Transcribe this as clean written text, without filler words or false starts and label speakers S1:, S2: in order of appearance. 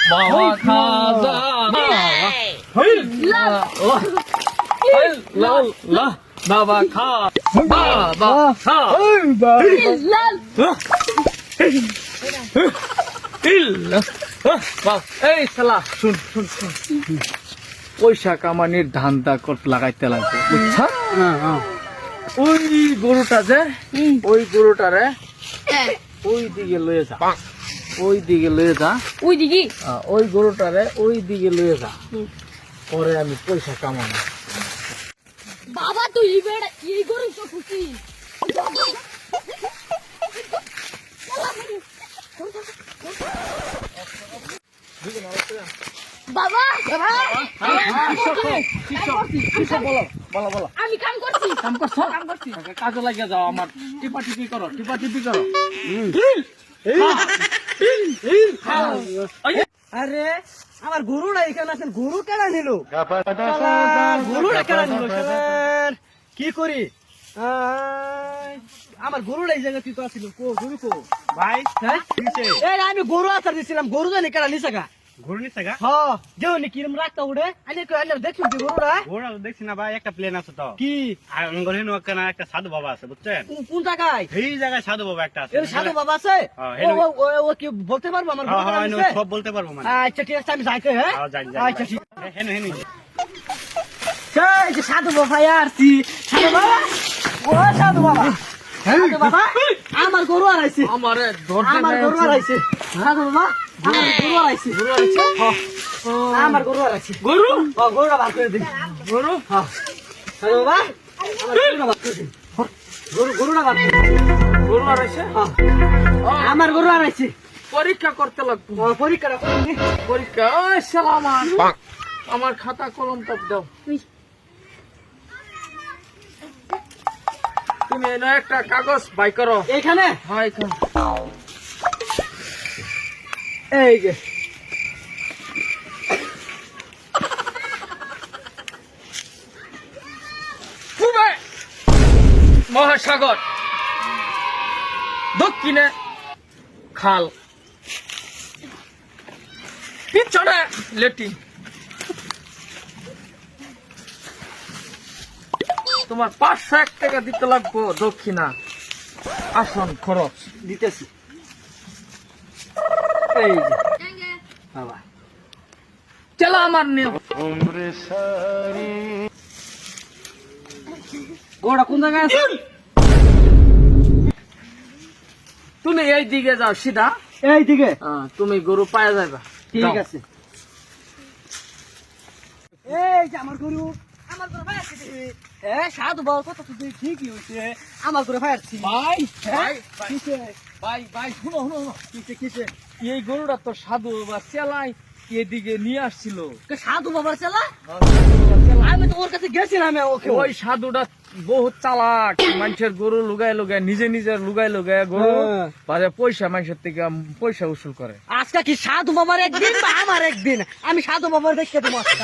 S1: বাবা খাজা বাবা খা বাবা খা এই শালা শুন শুন শুন পয়সা কামানির ধান্দা করতে লাগাইতে লাগবে বুঝছা ওই গরুটা যে ওই গরুটারে ওই দিকে লয়ে যা ওই দিকে লয়ে যা
S2: ওই দিকে
S1: ওই গরুটারে ওই দিকে লয়ে যা পরে আমি পয়সা কামানো
S2: বাবা তুই এই গরু তো খুশি বাবা
S1: বলো বলো
S2: আমি কাম করছি
S1: কাম করছো কাজে লাগিয়ে যাও আমার টিপা টিপি করো
S3: আরে আমার গরুটা এখানে আছেন গরু কেনা নিল গরুটা কেনা নিল কি করি আমার গরুটা এই জায়গায় তুই তো আসছিল গরু কো
S4: ভাই
S3: হ্যাঁ এই আমি গরু আচার দিছিলাম গরু জানি কেনা নিছে গা
S4: ঘুরে নিচ্ছে গা
S3: হ্যাঁ দেও নি কিরম রাখতা উড়ে আনে দেখছো তুই গরুটা
S4: ঘোড়া দেখছি না ভাই একটা প্লেন আছে তো
S3: কি
S4: আর অঙ্গল হেন একটা সাধু বাবা আছে বুঝছেন
S3: কোন জায়গায়
S4: এই জায়গায় সাধু বাবা একটা আছে
S3: এর সাধু বাবা আছে
S4: হ্যাঁ,
S3: ও কি বলতে পারবো আমার গরু কেনা নিছে?
S4: সব বলতে পারবো মানে
S3: আচ্ছা ঠিক আছে আমি যাইতে হ্যাঁ
S4: যাই
S3: আচ্ছা ঠিক
S4: হেন হেন
S3: এই যে সাধু বাবা আসছি সাধু বাবা ও সাধু বাবা সাধু বাবা আমার গরু আড়াইছে
S1: আমারে ধরতে
S3: আমার গরু আড়াইছে সাধু বাবা আমার গরু আড়াইছে আমার গরু আড়াইছে
S1: গরু
S3: ও গরুটা বার করে দিন
S1: গরু
S3: হ্যাঁ সাধু বাবা আমার গরুটা বার করে দিন গরুটা বার করে দিন
S1: গরু আড়াইছে
S3: হ্যাঁ আমার গরু আড়াইছে
S1: পরীক্ষা করতে লাগবো
S3: পরীক্ষাটা করে দিন
S1: পরীক্ষা ওই শালা আমার খাতা কলম টপ দাও তুমি এনে একটা কাগজ বাই করো
S3: এইখানে
S1: হ্যাঁ এখানে
S3: এই যে
S1: পূবে মহাসাগর দক্ষিণে খাল পিছনে লেটিন তোমার 501 টাকা দিতে লাগবো দক্ষিণা আসন খরচ
S3: দিতেছি এই যে বাবা
S1: চলো আমার নিয়ম
S3: গরুটা কোন জায়গায় আছে
S1: তুমি এই দিকে যাও সিধা
S3: এই দিকে
S1: তুমি গরু পায়ে যাবা
S3: ঠিক
S1: যাও।
S3: আছে এই যে আমার গরু ভাই আসছে সাধু বাবা কথা তো ঠিকই হয়েছে আমার গরু ভাই আসছি
S1: ভাই ভাই
S3: কিসে
S1: ভাই শুনো শুনো শুনো।
S3: কিসে
S1: এই গরুটা তো সাধু বা চেলাই এদিকে নিয়ে আসছিল
S3: সাধু বাবার চালা আমি তো ওর কাছে গেছিলাম ওকে
S1: ওই সাধুটা বহুত চালাক মানুষের গরু লুগায় লুগায় নিজের লুগায় গরু
S3: হ্যাঁ।
S1: বাজে পয়সা মানুষের থেকে পয়সা উসুল করে
S3: আজকে কি সাধু বাবার একদিন বা আমার একদিন আমি সাধু বাবার দেখতে দেবো আজকে